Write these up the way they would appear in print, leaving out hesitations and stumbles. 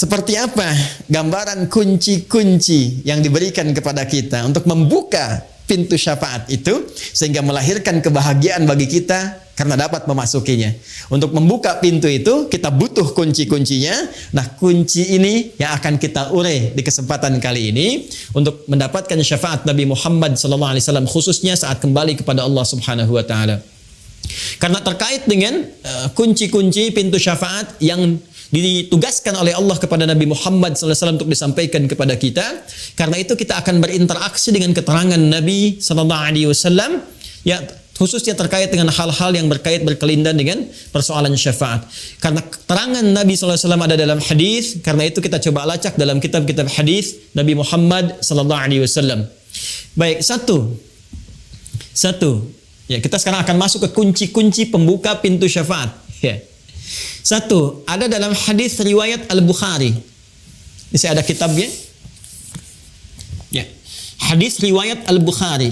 seperti apa gambaran kunci-kunci yang diberikan kepada kita untuk membuka pintu syafaat itu sehingga melahirkan kebahagiaan bagi kita karena dapat memasukinya. Untuk membuka pintu itu kita butuh kunci-kuncinya. Nah, kunci ini yang akan kita urai di kesempatan kali ini untuk mendapatkan syafaat Nabi Muhammad SAW khususnya saat kembali kepada Allah Subhanahu wa taala. Karena terkait dengan kunci-kunci pintu syafaat yang ditugaskan oleh Allah kepada Nabi Muhammad SAW untuk disampaikan kepada kita. Karena itu kita akan berinteraksi dengan keterangan Nabi SAW, ya khususnya terkait dengan hal-hal yang berkelindan dengan persoalan syafaat. Karena keterangan Nabi SAW ada dalam hadis, karena itu kita coba lacak dalam kitab-kitab hadis Nabi Muhammad SAW. Baik, satu. Ya, kita sekarang akan masuk ke kunci-kunci pembuka pintu syafaat. Ya. Satu, ada dalam hadis riwayat Al-Bukhari. Ini saya ada kitabnya. Ya. Hadis riwayat Al-Bukhari.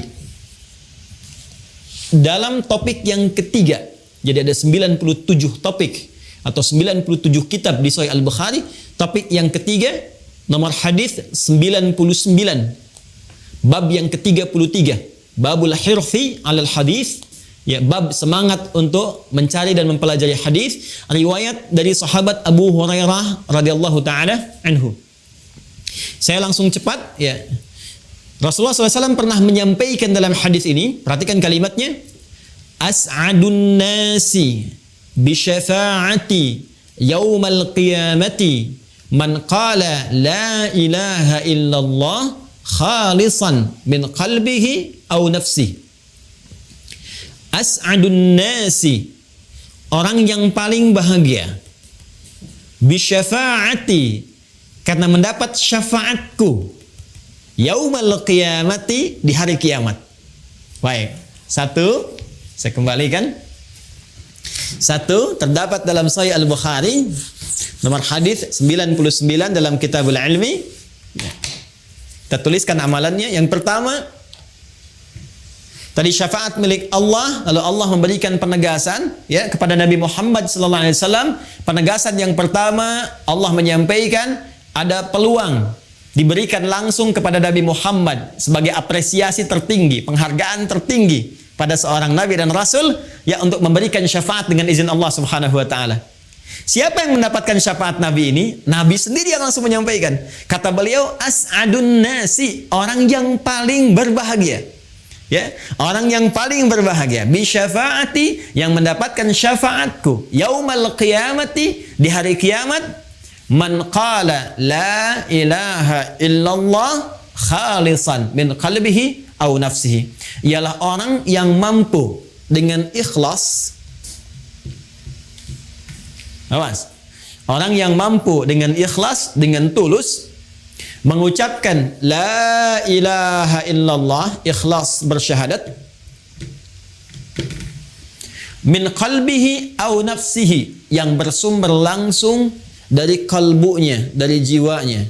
Dalam topik yang ketiga. Jadi ada 97 topik atau 97 kitab di Sahih Al-Bukhari. Topik yang ketiga, nomor hadis 99. Bab yang ke-33. Babul hirfi 'alal hadis, ya, bab semangat untuk mencari dan mempelajari hadis, riwayat dari sahabat Abu Hurairah radhiyallahu taala anhu. Saya langsung cepat, ya. Rasulullah SAW pernah menyampaikan dalam hadis ini, perhatikan kalimatnya, as'adun nasi bi syafa'ati yaumal qiyamati man qala la ilaha illallah khalisan min qalbihi aw nafsi. As'adun nasi, orang yang paling bahagia, bisyafa'ati, karena mendapat syafaatku, yaumal qiyamati, di hari kiamat. Baik, satu, saya kembalikan. Satu, terdapat dalam Sahih Al-Bukhari, nomor hadis 99 dalam Kitabul Ilmi. Kita tuliskan amalannya. Yang pertama, tadi syafaat milik Allah, lalu Allah memberikan penegasan, ya, kepada Nabi Muhammad SAW. Penegasan yang pertama, Allah menyampaikan ada peluang diberikan langsung kepada Nabi Muhammad sebagai apresiasi tertinggi, penghargaan tertinggi pada seorang Nabi dan Rasul, ya, untuk memberikan syafaat dengan izin Allah Subhanahu wa taala. Siapa yang mendapatkan syafaat Nabi ini? Nabi sendiri yang langsung menyampaikan. Kata beliau, as'adun nasi, orang yang paling berbahagia. Ya, orang yang paling berbahagia, bi syafaati, yang mendapatkan syafaatku, yaumal qiyamati, di hari kiamat, man qala la ilaha illallah khalisan min qalbihi aw nafsihi. Ialah orang yang mampu dengan ikhlas. Awas. Orang yang mampu dengan ikhlas, dengan tulus mengucapkan la ilaha illallah, ikhlas bersyahadat, min qalbihi aw nafsihi, yang bersumber langsung dari kalbunya, dari jiwanya.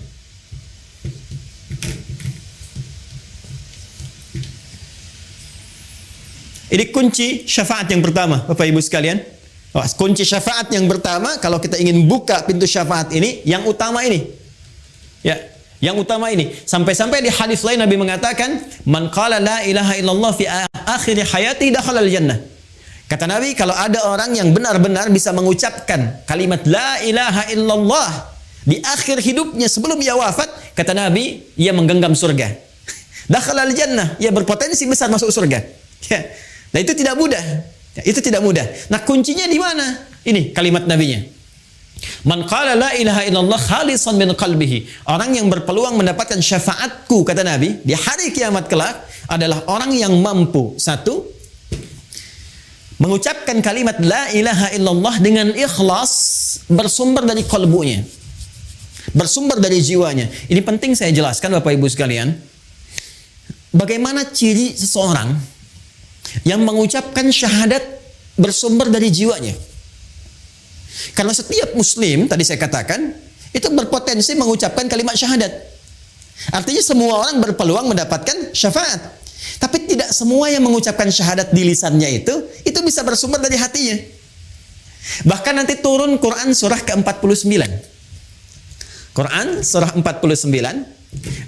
Ini kunci syafaat yang pertama, Bapak Ibu sekalian. Kunci syafaat yang pertama, kalau kita ingin buka pintu syafaat ini, yang utama ini. Ya, yang utama ini. Sampai-sampai di hadis lain Nabi mengatakan, man qala la ilaha illallah fi akhir hayati dakhalal jannah. Kata Nabi, kalau ada orang yang benar-benar bisa mengucapkan kalimat la ilaha illallah di akhir hidupnya sebelum ia wafat, kata Nabi, ia menggenggam surga. Dakhalal jannah, ia berpotensi besar masuk surga. Ya. Nah, itu tidak mudah. Itu tidak mudah. Nah, kuncinya di mana? Ini kalimat nabinya. Man qala la ilaha illallah khalisan min qalbihi. Orang yang berpeluang mendapatkan syafaatku, kata Nabi, di hari kiamat kelak adalah orang yang mampu, satu, mengucapkan kalimat la ilaha illallah dengan ikhlas, bersumber dari kalbunya, bersumber dari jiwanya. Ini penting saya jelaskan, Bapak Ibu sekalian. Bagaimana ciri seseorang yang mengucapkan syahadat bersumber dari jiwanya? Karena setiap muslim, tadi saya katakan, itu berpotensi mengucapkan kalimat syahadat. Artinya semua orang berpeluang mendapatkan syafaat. Tapi tidak semua yang mengucapkan syahadat di lisannya itu bisa bersumber dari hatinya. Bahkan nanti turun Quran surah ke-49. Quran surah 49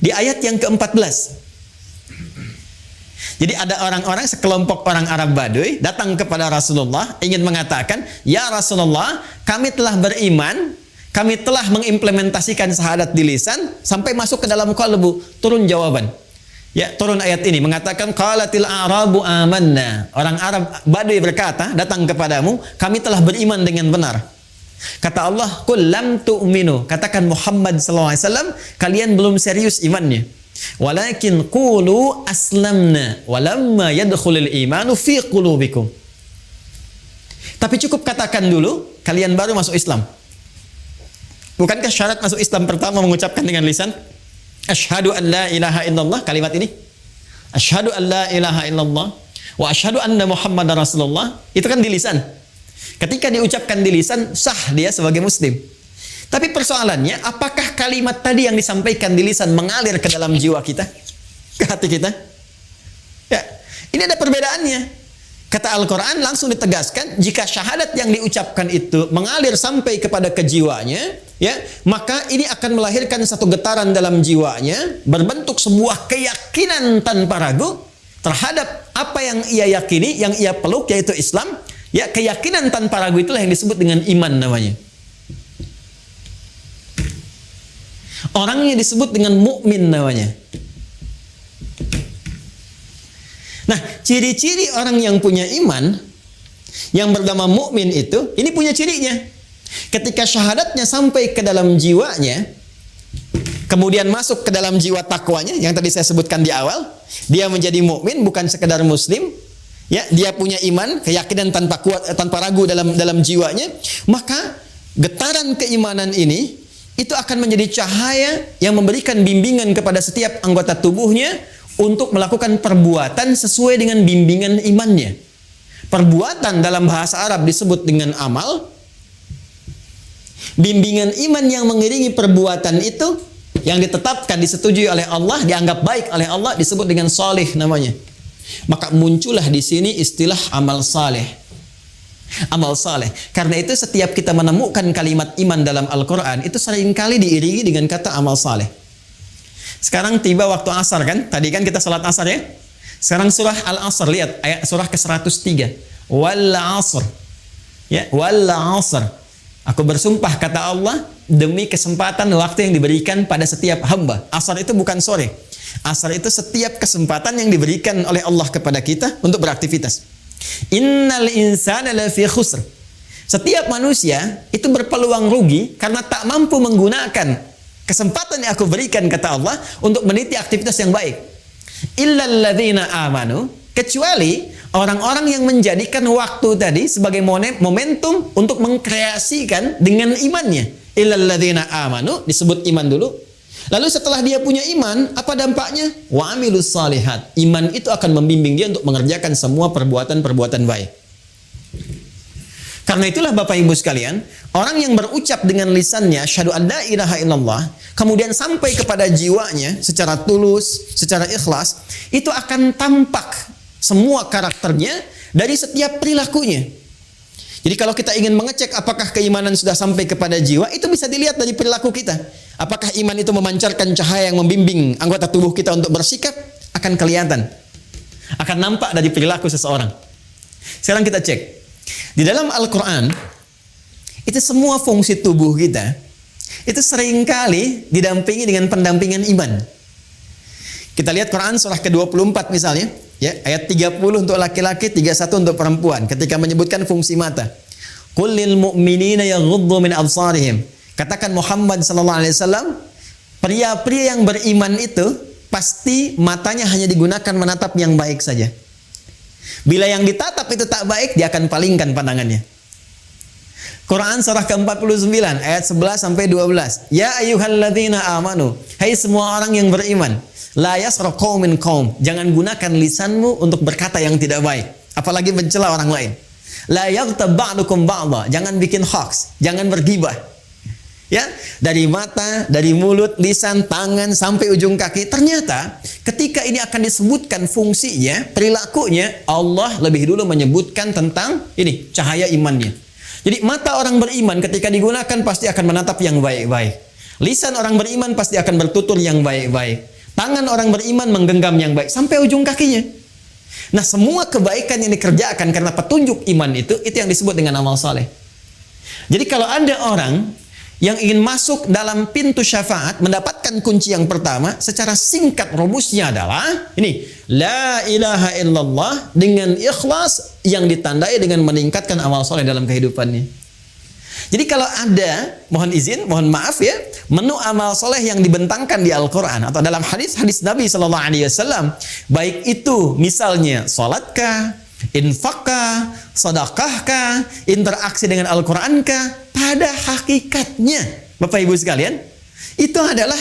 di ayat yang ke-14. Jadi ada orang-orang, sekelompok orang Arab Baduy datang kepada Rasulullah ingin mengatakan, "Ya Rasulullah, kami telah beriman, kami telah mengimplementasikan syahadat di lisan sampai masuk ke dalam qalbu." Turun jawaban. Ya, turun ayat ini mengatakan, qalatil a'rabu amanna. Orang Arab Baduy berkata, datang kepadamu, kami telah beriman dengan benar. Kata Allah, qul lam tu'minu. Katakan Muhammad SAW, kalian belum serius imannya. Walakin qulu aslamna walamma yadkhulul imanu fi qulubikum. Tapi cukup katakan dulu, kalian baru masuk Islam. Bukankah syarat masuk Islam pertama mengucapkan dengan lisan? Asyhadu an la ilaha illallah, kalimat ini. Asyhadu an la ilaha illallah wa asyhadu anna Muhammadar Rasulullah. Itu kan di lisan. Ketika diucapkan di lisan, sah dia sebagai muslim. Tapi persoalannya, apakah kalimat tadi yang disampaikan di lisan mengalir ke dalam jiwa kita? Ke hati kita? Ya, ini ada perbedaannya. Kata Al-Quran langsung ditegaskan, jika syahadat yang diucapkan itu mengalir sampai kepada kejiwanya, ya, maka ini akan melahirkan satu getaran dalam jiwanya, berbentuk sebuah keyakinan tanpa ragu terhadap apa yang ia yakini, yang ia peluk, yaitu Islam. Ya, keyakinan tanpa ragu itulah yang disebut dengan iman namanya. Orangnya disebut dengan mukmin namanya. Nah, ciri-ciri orang yang punya iman, yang bernama mukmin itu, ini punya cirinya. Ketika syahadatnya sampai ke dalam jiwanya, kemudian masuk ke dalam jiwa takwanya, yang tadi saya sebutkan di awal, dia menjadi mukmin, bukan sekedar muslim. Ya, dia punya iman, keyakinan tanpa ragu dalam jiwanya, maka getaran keimanan ini itu akan menjadi cahaya yang memberikan bimbingan kepada setiap anggota tubuhnya untuk melakukan perbuatan sesuai dengan bimbingan imannya. Perbuatan dalam bahasa Arab disebut dengan amal. Bimbingan iman yang mengiringi perbuatan itu yang ditetapkan, disetujui oleh Allah, dianggap baik oleh Allah, disebut dengan salih namanya. Maka muncullah di sini istilah amal saleh. Amal saleh. Karena itu setiap kita menemukan kalimat iman dalam Al-Quran, itu seringkali diiringi dengan kata amal saleh. Sekarang tiba waktu asar kan? Tadi kan kita salat asar ya? Sekarang surah Al-Asr, lihat ayat surah ke-103. Wal asr. Ya, wal asr. Aku bersumpah, kata Allah, demi kesempatan waktu yang diberikan pada setiap hamba. Asar itu bukan sore. Asar itu setiap kesempatan yang diberikan oleh Allah kepada kita untuk beraktivitas. Innal insana lafi khusr. Setiap manusia itu berpeluang rugi karena tak mampu menggunakan kesempatan yang aku berikan, kata Allah, untuk meniti aktivitas yang baik. Illal ladzina amanu, kecuali orang-orang yang menjadikan waktu tadi sebagai momentum untuk mengkreasikan dengan imannya. Illal ladzina amanu, disebut iman dulu. Lalu setelah dia punya iman, apa dampaknya? Wa amilus salihat. Iman itu akan membimbing dia untuk mengerjakan semua perbuatan-perbuatan baik. Karena itulah Bapak Ibu sekalian, orang yang berucap dengan lisannya asyhadu an la ilaha illallah, kemudian sampai kepada jiwanya secara tulus, secara ikhlas, itu akan tampak semua karakternya dari setiap perilakunya. Jadi kalau kita ingin mengecek apakah keimanan sudah sampai kepada jiwa, itu bisa dilihat dari perilaku kita. Apakah iman itu memancarkan cahaya yang membimbing anggota tubuh kita untuk bersikap? Akan kelihatan. Akan nampak dari perilaku seseorang. Sekarang kita cek. Di dalam Al-Quran, itu semua fungsi tubuh kita, itu seringkali didampingi dengan pendampingan iman. Kita lihat Quran surah ke-24 misalnya. Ya, ayat 30 untuk laki-laki, 31 untuk perempuan. Ketika menyebutkan fungsi mata. Qul lil mu'minina yaghuddu min absarihim. Katakan Muhammad sallallahu alaihi wasallam, pria-pria yang beriman itu pasti matanya hanya digunakan menatap yang baik saja. Bila yang ditatap itu tak baik, dia akan palingkan pandangannya. Quran surah ke-49 ayat 11 sampai 12. Ya ayyuhalladzina amanu, hai semua orang yang beriman, la yasra qaumin qaum, jangan gunakan lisanmu untuk berkata yang tidak baik, apalagi mencela orang lain. La yaghtab ba'dukum ba'dha, jangan bikin hoax, jangan bergibah. Ya, dari mata, dari mulut, lisan, tangan sampai ujung kaki. Ternyata ketika ini akan disebutkan fungsinya, perilakunya, Allah lebih dulu menyebutkan tentang ini, cahaya imannya. Jadi mata orang beriman ketika digunakan pasti akan menatap yang baik-baik. Lisan orang beriman pasti akan bertutur yang baik-baik. Tangan orang beriman menggenggam yang baik sampai ujung kakinya. Nah, semua kebaikan yang dikerjakan karena petunjuk iman itu yang disebut dengan amal saleh. Jadi kalau ada orang yang ingin masuk dalam pintu syafaat, mendapatkan kunci yang pertama, secara singkat rumusnya adalah ini, la ilaha illallah dengan ikhlas yang ditandai dengan meningkatkan amal soleh dalam kehidupannya. Jadi kalau ada, mohon izin, mohon maaf ya, menu amal soleh yang dibentangkan di Al-Quran atau dalam hadis-hadis Nabi Sallallahu Alaihi Wasallam, baik itu misalnya salatkah, infakkah, sedekahkah, interaksi dengan Al-Qur'ankah, pada hakikatnya Bapak Ibu sekalian, itu adalah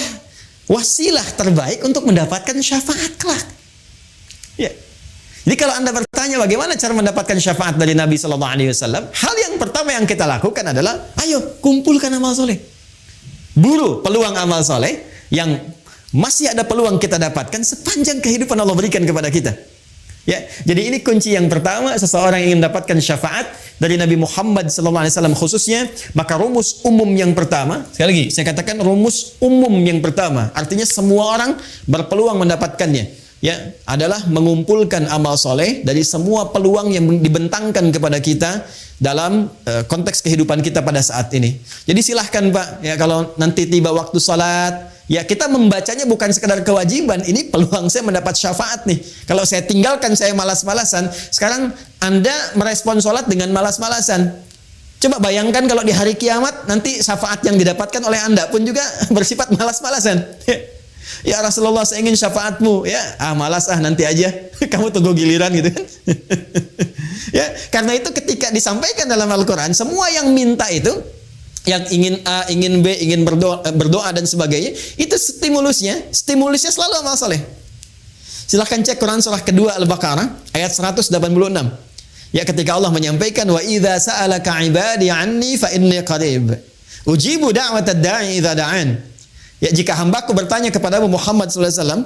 wasilah terbaik untuk mendapatkan syafaat kelak. Ya. Jadi kalau Anda bertanya bagaimana cara mendapatkan syafaat dari Nabi Sallallahu Alaihi Wasallam, hal yang pertama yang kita lakukan adalah, ayo kumpulkan amal soleh. Buru peluang amal soleh yang masih ada peluang kita dapatkan sepanjang kehidupan Allah berikan kepada kita. Ya, jadi ini kunci yang pertama, seseorang ingin mendapatkan syafaat dari Nabi Muhammad SAW khususnya, maka rumus umum yang pertama, sekali lagi saya katakan rumus umum yang pertama, artinya semua orang berpeluang mendapatkannya, ya, adalah mengumpulkan amal soleh dari semua peluang yang dibentangkan kepada kita dalam konteks kehidupan kita pada saat ini. Jadi silahkan Pak, ya, kalau nanti tiba waktu salat, ya kita membacanya bukan sekedar kewajiban, ini peluang saya mendapat syafaat nih. Kalau saya tinggalkan, saya malas-malasan, sekarang Anda merespon sholat dengan malas-malasan. Coba bayangkan kalau di hari kiamat, nanti syafaat yang didapatkan oleh Anda pun juga bersifat malas-malasan. Ya Rasulullah, saya ingin syafaatmu. Ya, malas nanti aja. Kamu tunggu giliran gitu kan. Ya, karena itu ketika disampaikan dalam Al-Quran, semua yang minta itu, yang ingin A, ingin B, ingin berdoa dan sebagainya, itu stimulusnya selalu amal soleh. Silahkan cek Quran surah kedua Al-Baqarah ayat 186. Ya, ketika Allah menyampaikan, wa idza sa'alaka 'ibadi 'anni fa inni qarib ujibu da'watad da'i idza da'an. Ya, jika hambaku bertanya kepadamu Muhammad sallallahu alaihi wasallam,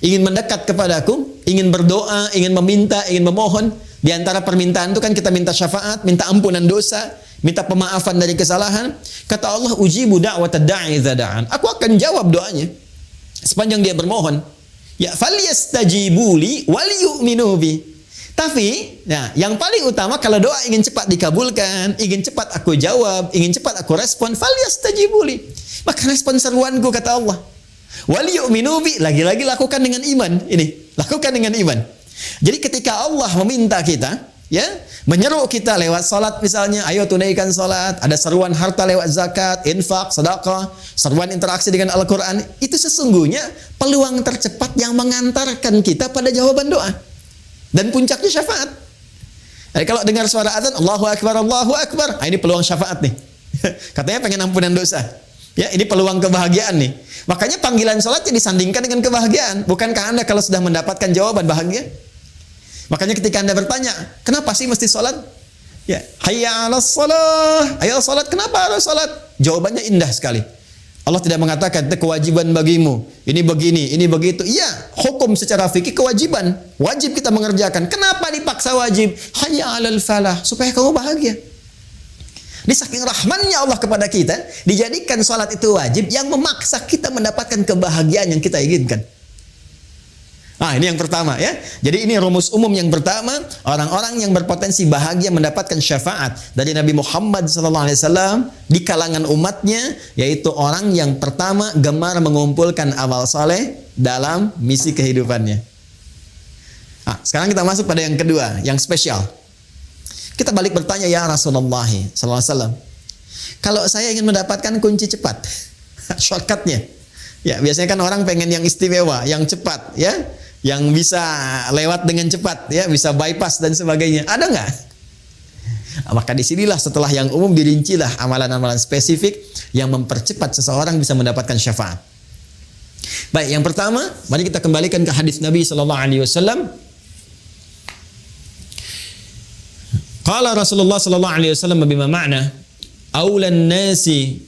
ingin mendekat kepadaku, ingin berdoa, ingin meminta, ingin memohon, di antara permintaan itu kan kita minta syafaat, minta ampunan dosa, minta pemaafan dari kesalahan. Kata Allah, ujibu da'watad da'i idza da'an. Aku akan jawab doanya sepanjang dia bermohon. Ya, falyastajibuli wal yu'minu bi. Tapi, nah, yang paling utama kalau doa ingin cepat dikabulkan, ingin cepat aku jawab, ingin cepat aku respon, falyastajibuli. Maka respon seruanku, kata Allah. Wal yu'minu bi, lagi-lagi lakukan dengan iman. Ini, lakukan dengan iman. Jadi ketika Allah meminta kita, ya, menyeru kita lewat salat misalnya, ayo tunaikan salat, ada seruan harta lewat zakat, infak, sedekah, seruan interaksi dengan Al-Qur'an, itu sesungguhnya peluang tercepat yang mengantarkan kita pada jawaban doa. Dan puncaknya syafaat. Jadi kalau dengar suara azan, Allahu Akbar, Allahu Akbar, ini peluang syafaat nih. Katanya pengen ampunan dosa. Ya, ini peluang kebahagiaan nih. Makanya panggilan salatnya disandingkan dengan kebahagiaan. Bukankah Anda kalau sudah mendapatkan jawaban bahagia? Makanya ketika Anda bertanya, kenapa sih mesti salat? Ya, hayya 'alas shalah. Ayo salat, kenapa harus salat? Jawabannya indah sekali. Allah tidak mengatakan itu kewajiban bagimu. Ini begini, ini begitu. Iya, hukum secara fikih kewajiban. Wajib kita mengerjakan. Kenapa dipaksa wajib? Hayya 'alal falah, supaya kamu bahagia. Di saking rahmannya Allah kepada kita, dijadikan salat itu wajib yang memaksa kita mendapatkan kebahagiaan yang kita inginkan. Nah, ini yang pertama ya. Jadi ini rumus umum yang pertama, orang-orang yang berpotensi bahagia mendapatkan syafaat dari Nabi Muhammad SAW di kalangan umatnya, yaitu orang yang pertama gemar mengumpulkan amal soleh dalam misi kehidupannya. Nah, sekarang kita masuk pada yang kedua, yang spesial. Kita balik bertanya, ya Rasulullah SAW, kalau saya ingin mendapatkan kunci cepat, shortcutnya, ya biasanya kan orang pengen yang istimewa, yang cepat, ya, yang bisa lewat dengan cepat, ya, bisa bypass dan sebagainya. Ada nggak? Maka disinilah setelah yang umum dirincilah amalan-amalan spesifik yang mempercepat seseorang bisa mendapatkan syafaat. Baik, yang pertama, mari kita kembalikan ke hadis Nabi Sallallahu Alaihi Wasallam. Qala Rasulullah Sallallahu Alaihi Wasallam bima ma'na awlan nasi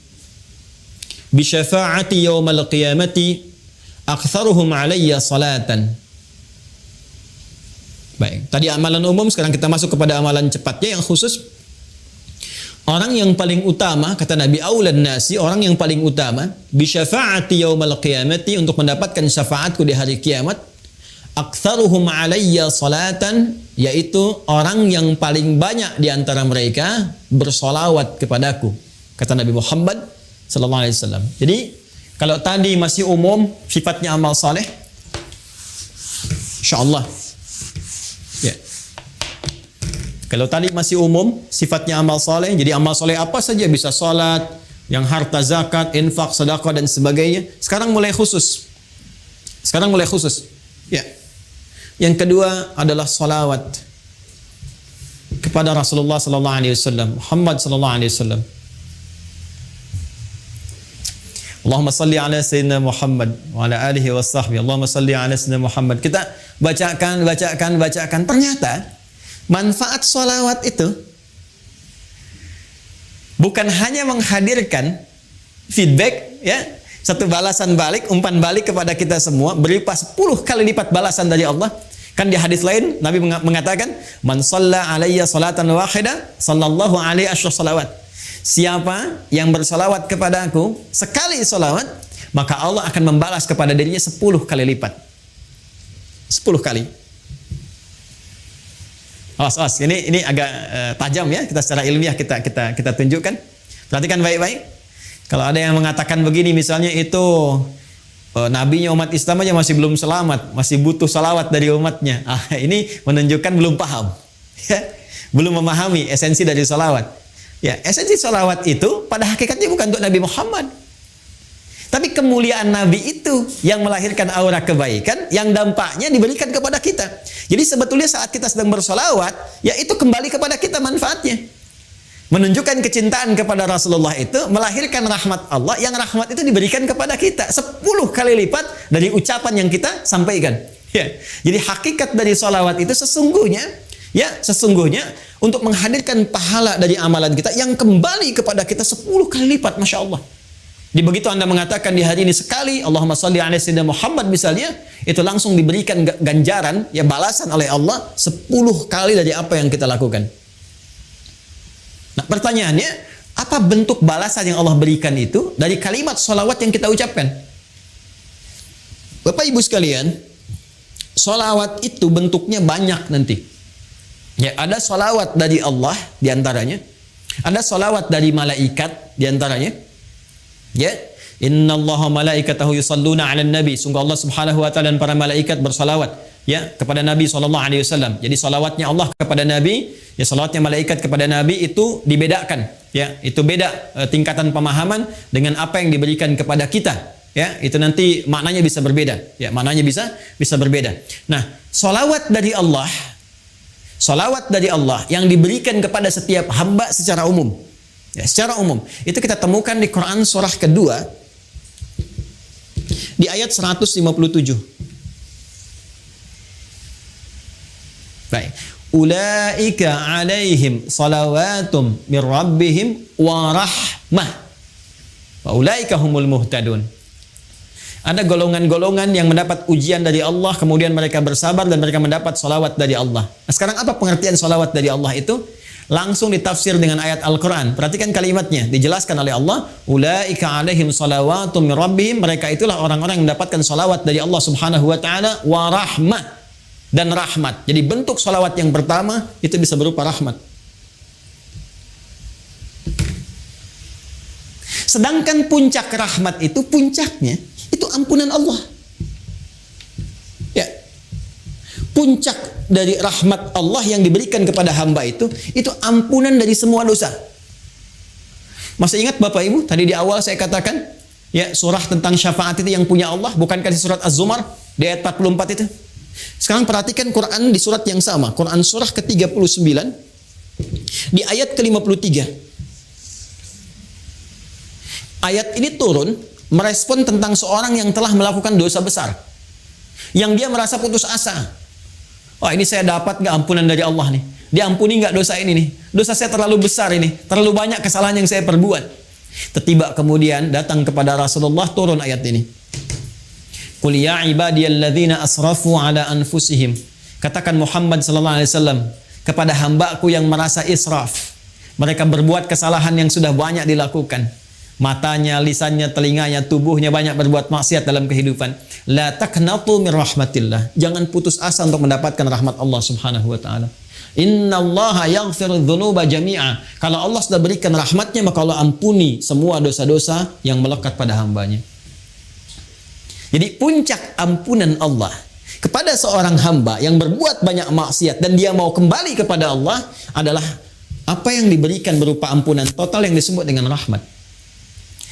bi syafaati yaumal qiyamati aktsaruhum alayya salatan. Baik, tadi amalan umum, sekarang kita masuk kepada amalan cepatnya yang khusus. orang yang paling utama, kata Nabi, aulan nasi, orang yang paling utama, bisyafaati yaumal qiyamati, untuk mendapatkan syafaatku di hari kiamat, aktsaruhum alayya salatan, yaitu orang yang paling banyak di antara mereka bersolawat kepadaku, kata Nabi Muhammad sallallahu alaihi wasallam. Jadi kalau tadi masih umum sifatnya amal saleh, insyaallah ya. Kalau tadi masih umum sifatnya amal soleh, jadi amal soleh apa saja bisa, salat, yang harta zakat, infak, sedekah dan sebagainya. Sekarang mulai khusus. Ya. Yang kedua adalah salawat kepada Rasulullah sallallahu alaihi wasallam, Muhammad sallallahu alaihi wasallam. Allahumma salli ala sayyidina Muhammad wa ala alihi wa sahbihi. Allahumma salli ala sayyidina Muhammad. Kita bacakan. Ternyata manfaat salawat itu bukan hanya menghadirkan feedback, ya, satu balasan balik, umpan balik kepada kita semua, berupa 10 kali lipat balasan dari Allah. Kan di hadis lain Nabi mengatakan, man shalla alayya salatan wahida sallallahu alaihi asyra salawat. Siapa yang bersalawat kepada aku sekali salawat, maka Allah akan membalas kepada dirinya 10 kali lipat. 10 kali. Awas, ini agak tajam ya, kita secara ilmiah kita tunjukkan. Perhatikan baik-baik. Kalau ada yang mengatakan begini, misalnya itu nabinya umat Islam aja masih belum selamat, masih butuh salawat dari umatnya. Ini menunjukkan belum paham, ya, belum memahami esensi dari salawat. Ya, esensi salawat itu pada hakikatnya bukan untuk Nabi Muhammad, tapi kemuliaan Nabi itu yang melahirkan aura kebaikan yang dampaknya diberikan kepada kita. Jadi sebetulnya saat kita sedang bersolawat, ya itu kembali kepada kita manfaatnya. Menunjukkan kecintaan kepada Rasulullah itu melahirkan rahmat Allah, yang rahmat itu diberikan kepada kita 10 kali lipat dari ucapan yang kita sampaikan. Ya. Jadi hakikat dari solawat itu sesungguhnya untuk menghadirkan pahala dari amalan kita yang kembali kepada kita 10 kali lipat, Masya Allah. Di begitu Anda mengatakan di hari ini sekali Allahumma shalli ala sayyidina Muhammad misalnya, itu langsung diberikan ganjaran, ya, balasan oleh Allah 10 kali dari apa yang kita lakukan. Nah, pertanyaannya, apa bentuk balasan yang Allah berikan itu dari kalimat sholawat yang kita ucapkan? Bapak Ibu sekalian, sholawat itu bentuknya banyak nanti. Ya, ada sholawat dari Allah diantaranya, ada sholawat dari malaikat diantaranya. Ya, innallaha malaikatahu yusalluna 'alan nabi. Sungguh Allah Subhanahu wa taala dan para malaikat bersalawat, ya, kepada Nabi sallallahu alaihi wasallam. Jadi salawatnya Allah kepada Nabi, ya, salawatnya malaikat kepada Nabi itu dibedakan, ya. Itu beda tingkatan pemahaman dengan apa yang diberikan kepada kita, ya. Itu nanti maknanya bisa berbeda, ya, maknanya bisa berbeda. Nah, salawat dari Allah yang diberikan kepada setiap hamba secara umum. Ya, secara umum. Itu kita temukan di Quran surah kedua di ayat 157. Baik. Ulaika alaihim salawatum mir rabbihim wa rahmah. Wa ulaika humul muhtadun. Ada golongan-golongan yang mendapat ujian dari Allah, kemudian mereka bersabar dan mereka mendapat salawat dari Allah. Nah, sekarang apa pengertian salawat dari Allah itu? Langsung ditafsir dengan ayat Al-Quran. Perhatikan kalimatnya, dijelaskan oleh Allah, ulaika alaihim salawatum min rabbihim, mereka itulah orang-orang yang mendapatkan salawat dari Allah Subhanahu wa taala, wa rahmah, dan rahmat. Jadi bentuk salawat yang pertama itu bisa berupa rahmat. Sedangkan puncak rahmat itu, puncaknya itu ampunan Allah. Ya. Puncak dari rahmat Allah yang diberikan kepada hamba itu ampunan dari semua dosa. Masih ingat Bapak Ibu, tadi di awal saya katakan, ya, surah tentang syafaat itu yang punya Allah, bukankah di surat Az-Zumar di ayat 44 itu? Sekarang perhatikan Quran di surat yang sama, Quran surah ke-39 di ayat ke-53. Ayat ini turun merespon tentang seorang yang telah melakukan dosa besar, yang dia merasa putus asa. Wah, ini saya dapat nggak ampunan dari Allah nih? Diampuni nggak dosa ini nih? Dosa saya terlalu besar ini, terlalu banyak kesalahan yang saya perbuat. Tiba kemudian datang kepada Rasulullah turun ayat ini. Qul ya ibadiyalladzina asrafu ala anfusihim. Katakan Muhammad sallallahu alaihi wasallam kepada hambaku yang merasa israf, Mereka berbuat kesalahan yang sudah banyak dilakukan. Matanya, lisannya, telinganya, tubuhnya banyak berbuat maksiat dalam kehidupan. La taqnatu min rahmatillah. Jangan putus asa untuk mendapatkan rahmat Allah Subhanahu wa taala. Innallaha yaghfiru dzunuba jami'a. Kalau Allah sudah berikan rahmatnya, maka Allah ampuni semua dosa-dosa yang melekat pada hambanya. Jadi puncak ampunan Allah kepada seorang hamba yang berbuat banyak maksiat dan dia mau kembali kepada Allah adalah apa yang diberikan berupa ampunan total yang disebut dengan rahmat.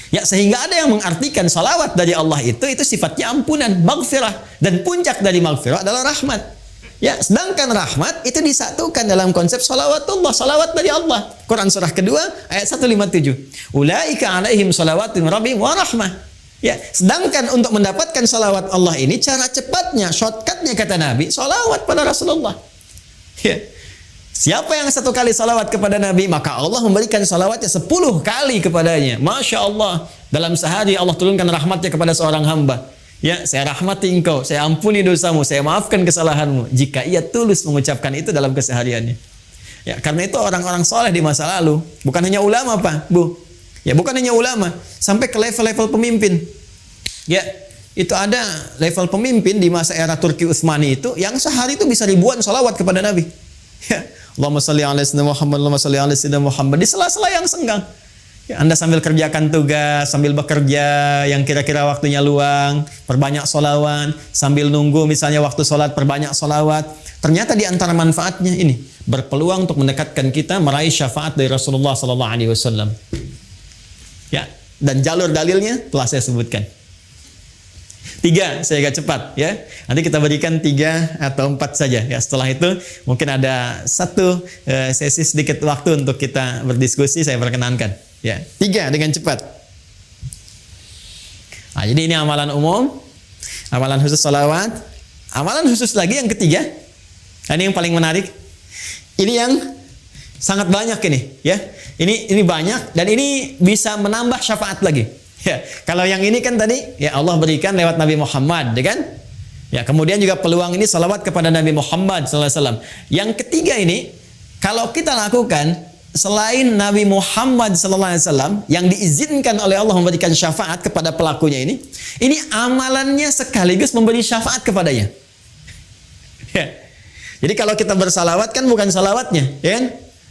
Ya, sehingga ada yang mengartikan salawat dari Allah itu sifatnya ampunan, maghfirah, dan puncak dari maghfirah adalah rahmat. Ya, sedangkan rahmat itu disatukan dalam konsep salawatullah, salawat dari Allah. Quran surah kedua ayat 157. Ulaika alaihim salawatun rabbihim wa rahmah. Ya, sedangkan untuk mendapatkan salawat Allah ini cara cepatnya, shortcutnya kata Nabi, salawat pada Rasulullah. Ya. Siapa yang satu kali salawat kepada Nabi, maka Allah memberikan salawatnya 10 kali kepadanya. Masya Allah. Dalam sehari Allah turunkan rahmatnya kepada seorang hamba. Ya, saya rahmati engkau, saya ampuni dosamu, saya maafkan kesalahanmu. Jika ia tulus mengucapkan itu dalam kesehariannya. Ya, karena itu orang-orang soleh di masa lalu, bukan hanya ulama Pak, Bu. Ya, bukan hanya ulama, sampai ke level-level pemimpin. Ya, itu ada level pemimpin di masa era Turki Utsmani itu, yang sehari itu bisa ribuan salawat kepada Nabi. Ya, Allahumma salli ala sayyidina Muhammad, Allahumma salli ala sayyidina Muhammad, di sela-sela yang senggang. Ya, Anda sambil kerjakan tugas, sambil bekerja yang kira-kira waktunya luang, perbanyak sholawat, sambil nunggu misalnya waktu sholat, perbanyak sholawat. Ternyata di antara manfaatnya ini, berpeluang untuk mendekatkan kita meraih syafaat dari Rasulullah SAW. Ya, dan jalur dalilnya telah saya sebutkan. 3, saya agak cepat ya. Nanti kita berikan 3 atau 4 saja ya. Setelah itu mungkin ada satu sesi sedikit waktu untuk kita berdiskusi, saya perkenankan ya. 3 dengan cepat. Nah, jadi ini amalan umum, amalan khusus salawat, amalan khusus lagi yang ketiga. Nah, ini yang paling menarik. Ini yang sangat banyak ini ya. Ini banyak dan ini bisa menambah syafaat lagi. Ya, kalau yang ini kan tadi ya Allah berikan lewat Nabi Muhammad, ya kan? Ya, kemudian juga peluang ini salawat kepada Nabi Muhammad SAW. Yang ketiga ini kalau kita lakukan selain Nabi Muhammad SAW yang diizinkan oleh Allah memberikan syafaat kepada pelakunya ini amalannya sekaligus memberi syafaat kepadanya. Ya. Jadi kalau kita bersalawat kan bukan salawatnya, ya kan?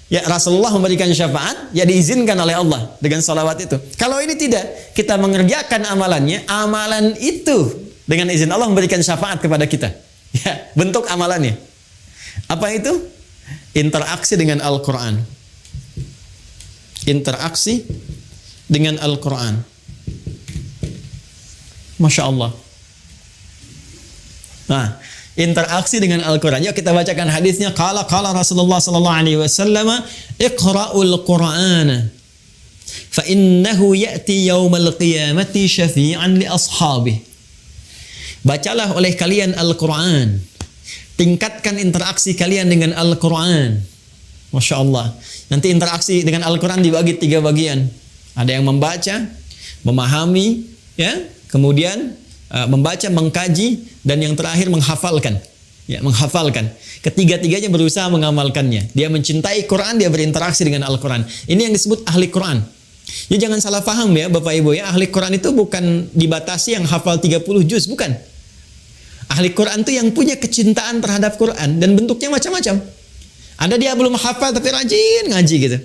Ya, Rasulullah memberikan syafaat, ya diizinkan oleh Allah dengan salawat itu. Kalau ini tidak, kita mengerjakan amalannya, amalan itu dengan izin Allah memberikan syafaat kepada kita. Ya, bentuk amalannya. Apa itu? Interaksi dengan Al-Quran. Interaksi dengan Al-Quran. Masya Allah. Nah, interaksi dengan Al-Quran. Yuk kita bacakan hadisnya. Qala Rasulullah sallallahu alaihi wasallam, "Iqra'ul Qur'ana fa innahu ya'ti yaumal qiyamati syafi'an li ashabihi." Bacalah oleh kalian Al-Quran. Tingkatkan interaksi kalian dengan Al-Quran. Masya Allah. Nanti interaksi dengan Al-Quran dibagi 3 bagian. Ada yang membaca, memahami, ya, kemudian membaca, mengkaji, dan yang terakhir menghafalkan. Ya, menghafalkan. Ketiga-tiganya berusaha mengamalkannya. Dia mencintai Quran, dia berinteraksi dengan Al-Quran. Ini yang disebut ahli Quran. Ya, jangan salah paham ya Bapak Ibu ya. Ahli Quran itu bukan dibatasi yang hafal 30 juz, bukan. Ahli Quran itu yang punya kecintaan terhadap Quran dan bentuknya macam-macam. Ada dia belum hafal tapi rajin ngaji gitu.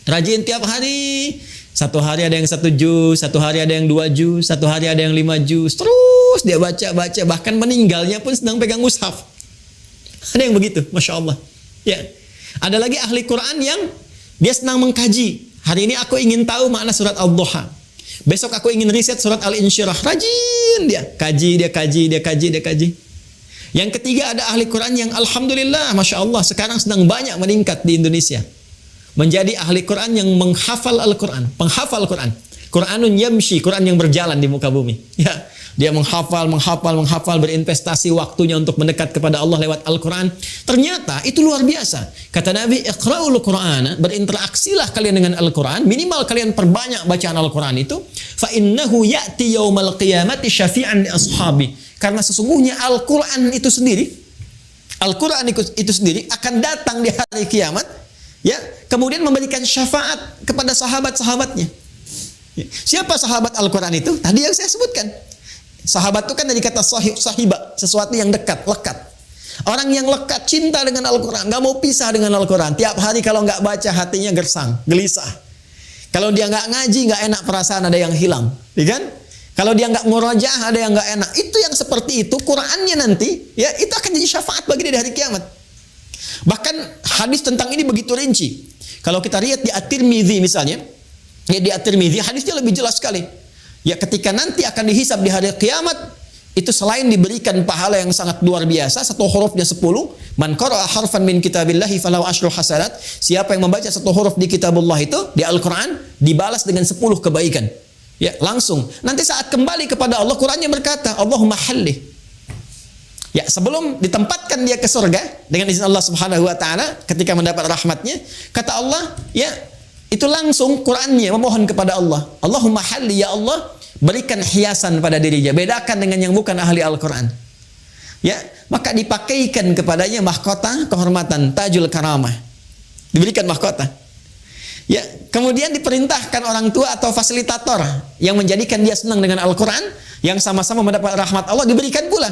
Rajin tiap hari. Satu hari ada yang 1 juz, satu hari ada yang 2 juz, satu hari ada yang 5 juz. Terus dia baca, bahkan meninggalnya pun sedang pegang mushaf. Ada yang begitu, Masya Allah. Ya. Ada lagi ahli Quran yang dia senang mengkaji. Hari ini aku ingin tahu makna surat Al-Duha. Besok aku ingin riset surat Al-Insyirah. Rajin dia kaji. Yang ketiga ada ahli Quran yang alhamdulillah, Masya Allah, sekarang sedang banyak meningkat di Indonesia. Menjadi ahli Quran yang menghafal Al-Quran, penghafal Quran. Quranun yamshi, Quran yang berjalan di muka bumi. Ya, dia menghafal, berinvestasi waktunya untuk mendekat kepada Allah lewat Al-Quran. Ternyata itu luar biasa. Kata Nabi, iqra'ul Qur'ana, berinteraksilah kalian dengan Al-Quran, minimal kalian perbanyak bacaan Al-Quran itu. Fa innahu ya'ti yaumal qiyamati syafi'an li ashabi. Karena sesungguhnya Al-Quran itu sendiri, akan datang di hari kiamat Ya, kemudian memberikan syafaat kepada sahabat-sahabatnya. Ya. Siapa sahabat Al-Quran itu? Tadi yang saya sebutkan. Sahabat itu kan dari kata sahiba, sesuatu yang dekat, lekat. Orang yang lekat, cinta dengan Al-Quran, nggak mau pisah dengan Al-Quran. Tiap hari kalau nggak baca hatinya gersang, gelisah. Kalau dia nggak ngaji, nggak enak, perasaan ada yang hilang, ya kan? Kalau dia nggak murajaah, ada yang nggak enak. Itu yang seperti itu, Qurannya nanti, ya itu akan jadi syafaat bagi dia di hari kiamat. Bahkan hadis tentang ini begitu rinci. Kalau kita lihat di At-Tirmidzi misalnya, ya di At-Tirmidzi hadisnya lebih jelas sekali. Ya ketika nanti akan dihisab di hari kiamat, itu selain diberikan pahala yang sangat luar biasa, satu hurufnya 10, man qara'a harfan min kitabillahi falahu asyru hasanat. Siapa yang membaca satu huruf di kitabullah itu, di Al-Quran, dibalas dengan 10 kebaikan. Ya, langsung. Nanti saat kembali kepada Allah, Qurannya berkata, Allahumma hallih. Ya, sebelum ditempatkan dia ke surga dengan izin Allah Subhanahu wa taala ketika mendapat rahmatnya, kata Allah, ya, itu langsung Qurannya memohon kepada Allah. Allahumma halli, ya Allah, berikan hiasan pada dirinya, bedakan dengan yang bukan ahli Al-Quran. Ya, maka dipakaikan kepadanya mahkota kehormatan, tajul karamah. Diberikan mahkota. Ya, kemudian diperintahkan orang tua atau fasilitator yang menjadikan dia senang dengan Al-Quran, yang sama-sama mendapat rahmat Allah, diberikan pula.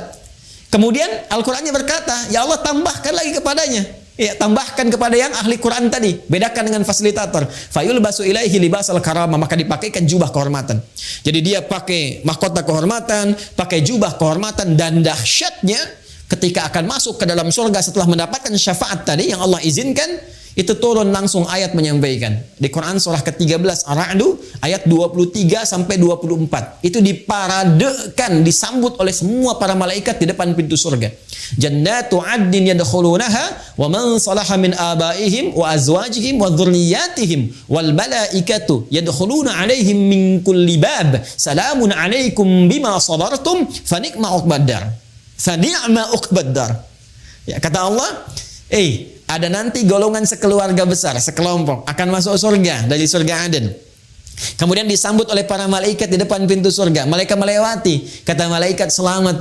Kemudian Al-Qurannya berkata, ya Allah tambahkan lagi kepadanya. Ya, tambahkan kepada yang ahli Quran tadi, bedakan dengan fasilitator. Fayulbasu ilaihi libasal karamah, maka dipakaikan jubah kehormatan. Jadi dia pakai mahkota kehormatan, pakai jubah kehormatan, dan dahsyatnya ketika akan masuk ke dalam surga setelah mendapatkan syafaat tadi yang Allah izinkan, itu turun langsung ayat menyampaikan. Di Quran surah ke-13 Ar-Ra'd ayat 23 sampai 24. Itu diparadekan, disambut oleh semua para malaikat di depan pintu surga. Jannatu 'adnin yadkhulunaha wa man salaha min abaihim wa azwajihim wa dhurriyyatihim wal malaikatu yadkhuluna 'alaihim min kulli bab. Salamun 'alaikum bima sabartum fa ni'ma 'uqbaddar. Fa ni'ma 'uqbaddar. Ya, kata Allah, ada nanti golongan sekeluarga besar, sekelompok akan masuk surga dari surga Aden. Kemudian disambut oleh para malaikat di depan pintu surga. Mereka melewati, kata malaikat, selamat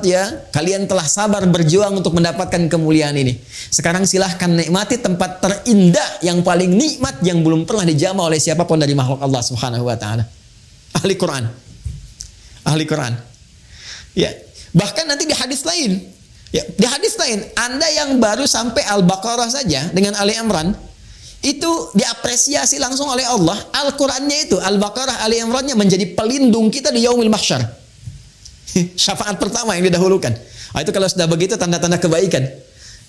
ya, kalian telah sabar berjuang untuk mendapatkan kemuliaan ini. Sekarang silahkan nikmati tempat terindah yang paling nikmat yang belum pernah dijamah oleh siapapun dari makhluk Allah Subhanahu wa taala. Ahli Quran. Ahli Quran. Ya, bahkan nanti di hadis lain, ya, di hadis lain, Anda yang baru sampai Al-Baqarah saja dengan Ali Imran, itu diapresiasi langsung oleh Allah. Al-Qurannya itu, Al-Baqarah, Ali Imrannya menjadi pelindung kita di Yaumil Mahsyar. Syafaat pertama yang didahulukan. Itu kalau sudah begitu tanda-tanda kebaikan.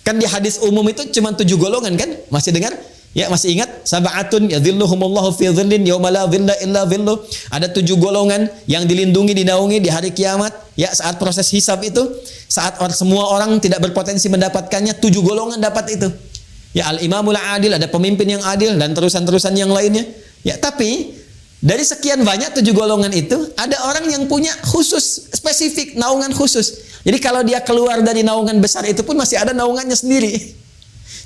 Kan di hadis umum itu cuma 7 golongan kan? Masih dengar? Ya, masih ingat? Sab'atun yadhilluhumullahu fi dhillin yauma la dhilla illa dhilluh. Ada 7 golongan yang dilindungi, dinaungi di hari kiamat. Ya, saat proses hisab itu, saat semua orang tidak berpotensi mendapatkannya, 7 golongan dapat itu. Ya, al-imamul adil, ada pemimpin yang adil, dan terusan-terusan yang lainnya. Ya, tapi dari sekian banyak 7 golongan itu, ada orang yang punya khusus, spesifik, naungan khusus. Jadi kalau dia keluar dari naungan besar itu pun masih ada naungannya sendiri.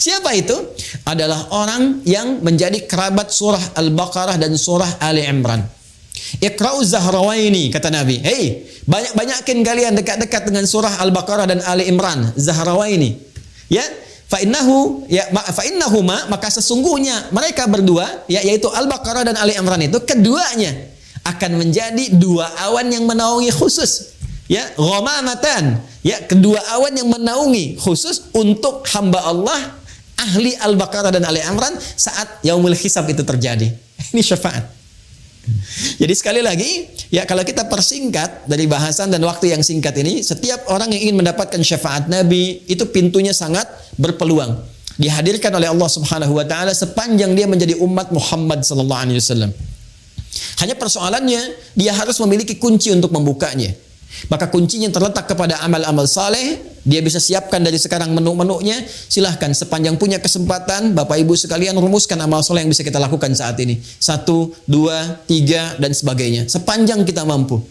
Siapa itu? Adalah orang yang menjadi kerabat surah Al-Baqarah dan surah Ali Imran. Iqra'u Zahrawaini, kata Nabi. Hei, banyak-banyakin kalian dekat-dekat dengan surah Al-Baqarah dan Ali Imran, Zahrawaini. Ya, fa'innahuma, maka sesungguhnya mereka berdua, ya, yaitu Al-Baqarah dan Ali Imran itu, keduanya akan menjadi 2 awan yang menaungi khusus. Ya, ghamamatan, ya, kedua awan yang menaungi khusus untuk hamba Allah ahli Al-Baqarah dan Ali Imran saat yaumul hisab itu terjadi. Ini syafaat. Jadi sekali lagi, ya, kalau kita persingkat dari bahasan dan waktu yang singkat ini, setiap orang yang ingin mendapatkan syafaat Nabi itu pintunya sangat berpeluang dihadirkan oleh Allah Subhanahu wa taala sepanjang dia menjadi umat Muhammad sallallahu alaihi wasallam. Hanya persoalannya, dia harus memiliki kunci untuk membukanya. Maka kuncinya terletak kepada amal-amal saleh. Dia bisa siapkan dari sekarang menu-menunya. Silahkan sepanjang punya kesempatan, Bapak Ibu sekalian, rumuskan amal saleh yang bisa kita lakukan saat ini. 1, 2, 3 dan sebagainya. Sepanjang kita mampu.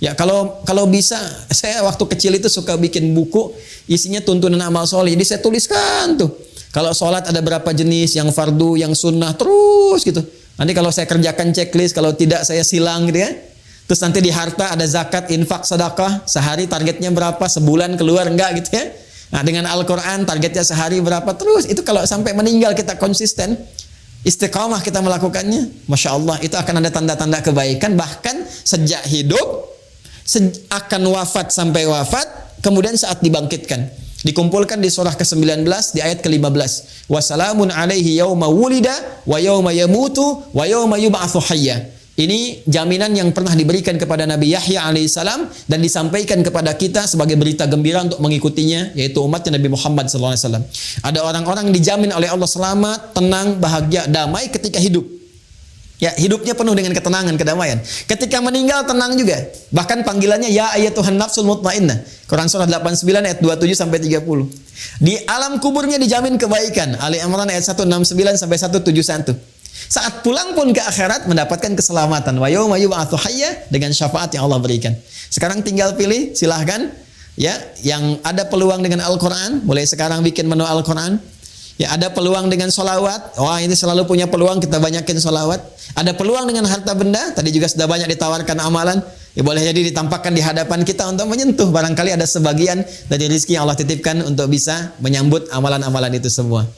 Ya, kalau bisa, saya waktu kecil itu suka bikin buku isinya tuntunan amal saleh. Jadi saya tuliskan tuh. Kalau sholat ada berapa jenis, yang fardu, yang sunnah, terus gitu. Nanti kalau saya kerjakan checklist, kalau tidak saya silang gitu ya. Terus nanti di harta ada zakat, infak, sedekah, sehari targetnya berapa, sebulan keluar enggak gitu ya. Nah, dengan Al-Quran targetnya sehari berapa terus, itu kalau sampai meninggal kita konsisten, istiqamah kita melakukannya, Masya Allah, itu akan ada tanda-tanda kebaikan, bahkan sejak hidup, akan wafat sampai wafat, kemudian saat dibangkitkan. Dikumpulkan di surah ke-19 di ayat ke-15. Wassalamun alaihi yauma wulida wa yauma yamutu wa yauma yub'atsu hayya. Ini jaminan yang pernah diberikan kepada Nabi Yahya alaihissalam dan disampaikan kepada kita sebagai berita gembira untuk mengikutinya, yaitu umatnya Nabi Muhammad SAW. Ada orang-orang dijamin oleh Allah selamat, tenang, bahagia, damai ketika hidup. Ya, hidupnya penuh dengan ketenangan, kedamaian. Ketika meninggal tenang juga. Bahkan panggilannya ya ayyatuhan nafsul mutmainnah. Quran surah 89 ayat 27 sampai 30. Di alam kuburnya dijamin kebaikan. Ali Imran ayat 169 sampai 171. Saat pulang pun ke akhirat mendapatkan keselamatan. Wa yauma yub'atsu hayya, dengan syafaat yang Allah berikan. Sekarang tinggal pilih, silahkan. Ya, yang ada peluang dengan Al-Quran, mulai sekarang bikin menu Al-Quran. Ya, ada peluang dengan solawat. Wah, ini selalu punya peluang, kita banyakin solawat. Ada peluang dengan harta benda. Tadi juga sudah banyak ditawarkan amalan. Ya, boleh jadi ditampakkan di hadapan kita untuk menyentuh. Barangkali ada sebagian dari rezeki yang Allah titipkan untuk bisa menyambut amalan-amalan itu semua.